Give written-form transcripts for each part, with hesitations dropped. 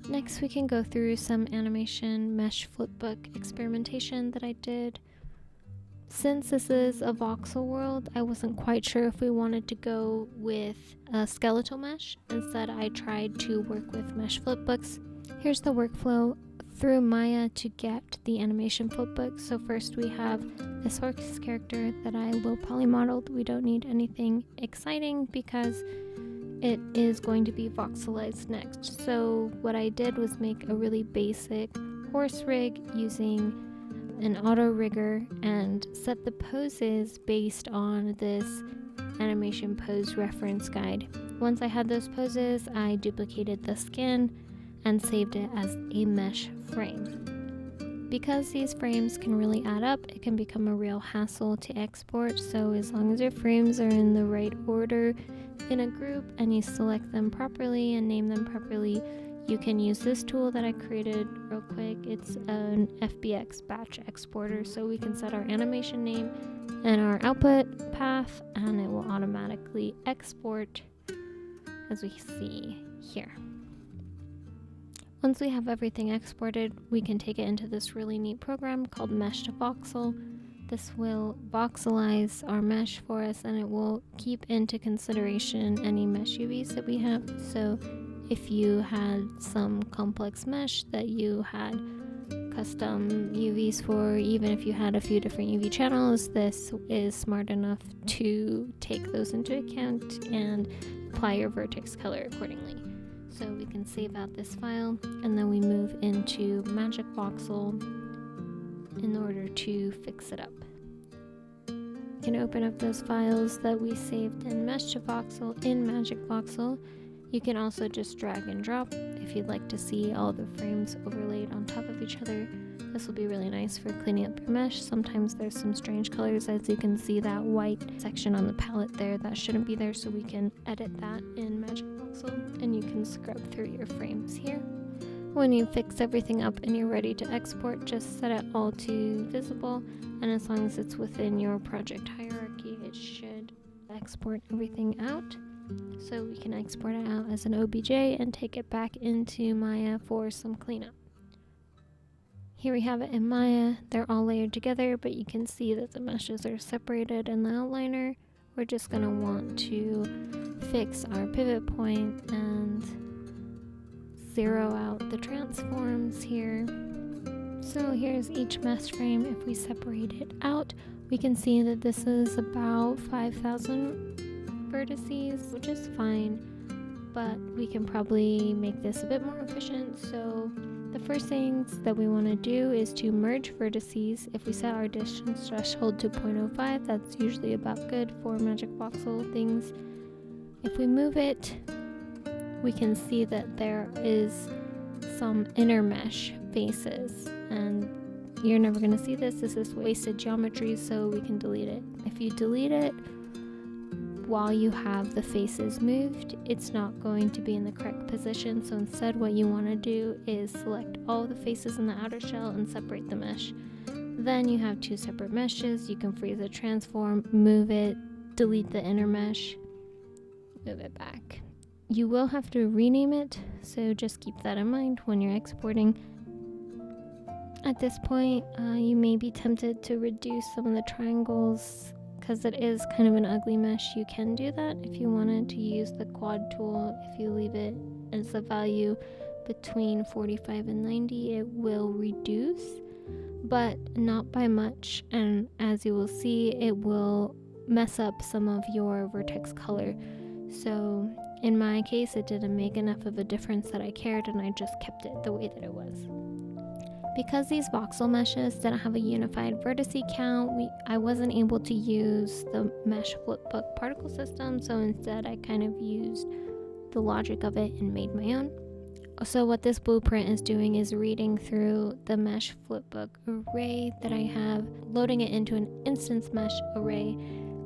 Next, we can go through some animation mesh flipbook experimentation that I did. Since this is a voxel world, I wasn't quite sure if we wanted to go with a skeletal mesh. Instead, I tried to work with mesh flipbooks. Here's the workflow through Maya to get the animation flipbook. So first we have this horse character that I low poly modeled. We don't need anything exciting because it is going to be voxelized next. So what I did was make a really basic horse rig using an auto rigger and set the poses based on this animation pose reference guide. Once I had those poses, I duplicated the skin and saved it as a mesh frame. Because these frames can really add up, it can become a real hassle to export, so as long as your frames are in the right order in a group and you select them properly and name them properly, you can use this tool that I created real quick. It's an FBX batch exporter, so we can set our animation name and our output path, and it will automatically export as we see here. Once we have everything exported, we can take it into this really neat program called Mesh to Voxel. This will voxelize our mesh for us, and it will keep into consideration any mesh UVs that we have. So if you had some complex mesh that you had custom UVs for, even if you had a few different UV channels, this is smart enough to take those into account and apply your vertex color accordingly. So we can save out this file, and then we move into Magic Voxel in order to fix it up. You can open up those files that we saved in Mesh to Voxel in Magic Voxel. You can also just drag and drop if you'd like to see all the frames overlaid on top of each other. This will be really nice for cleaning up your mesh. Sometimes there's some strange colors, as you can see that white section on the palette there that shouldn't be there, so we can edit that in Magic Voxel, and you can scrub through your frames here. When you fix everything up and you're ready to export, just set it all to visible, and as long as it's within your project hierarchy, it should export everything out. So we can export it out as an OBJ and take it back into Maya for some cleanup. Here we have it in Maya. They're all layered together, but you can see that the meshes are separated in the outliner. We're just going to want to fix our pivot point and zero out the transforms here. So here's each mesh frame. If we separate it out, we can see that this is about 5,000 vertices, which is fine, but we can probably make this a bit more efficient. So the first things that we want to do is to merge vertices. If we set our distance threshold to 0.05, that's usually about good for Magic Voxel things. If we move it, we can see that there is some inner mesh faces, and you're never going to see this. This is wasted geometry, so we can delete it. If you delete it while you have the faces moved, it's not going to be in the correct position. So instead, what you want to do is select all the faces in the outer shell and separate the mesh. Then you have two separate meshes. You can freeze a transform, move it, delete the inner mesh, move it back. You will have to rename it, so just keep that in mind when you're exporting. At this point, you may be tempted to reduce some of the triangles because it is kind of an ugly mesh. You can do that if you wanted to use the quad tool. If you leave it as a value between 45 and 90, it will reduce, but not by much, and as you will see, it will mess up some of your vertex color. So in my case, it didn't make enough of a difference that I cared, and I just kept it the way that it was. Because these voxel meshes didn't have a unified vertice count, I wasn't able to use the mesh flipbook particle system, so instead I kind of used the logic of it and made my own. So what this blueprint is doing is reading through the mesh flipbook array that I have, loading it into an instance mesh array.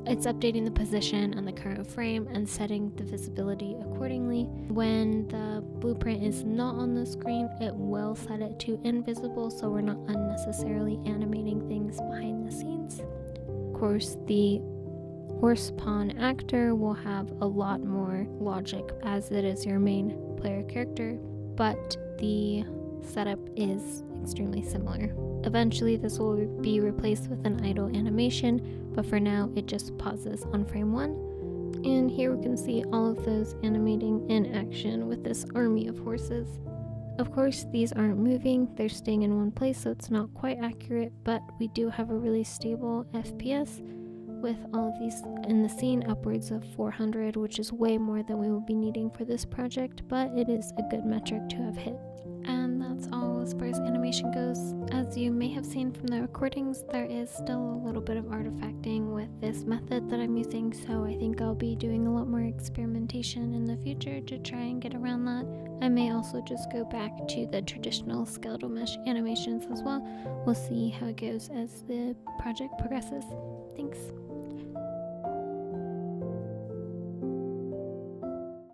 It's updating the position on the current frame and setting the visibility accordingly. When the blueprint is not on the screen, it will set it to invisible, so we're not unnecessarily animating things behind the scenes. Of course, the horse pawn actor will have a lot more logic as it is your main player character, but the setup is extremely similar. Eventually this will be replaced with an idle animation, but for now it just pauses on frame 1. And here we can see all of those animating in action with this army of horses. Of course, these aren't moving, they're staying in one place, so it's not quite accurate, but we do have a really stable FPS with all of these in the scene, upwards of 400, which is way more than we will be needing for this project, but it is a good metric to have hit. And that's all as far as animation goes. As you may have seen from the recordings, there is still a little bit of artifacting with this method that I'm using, so I think I'll be doing a lot more experimentation in the future to try and get around that. I may also just go back to the traditional skeletal mesh animations as well. We'll see how it goes as the project progresses. Thanks.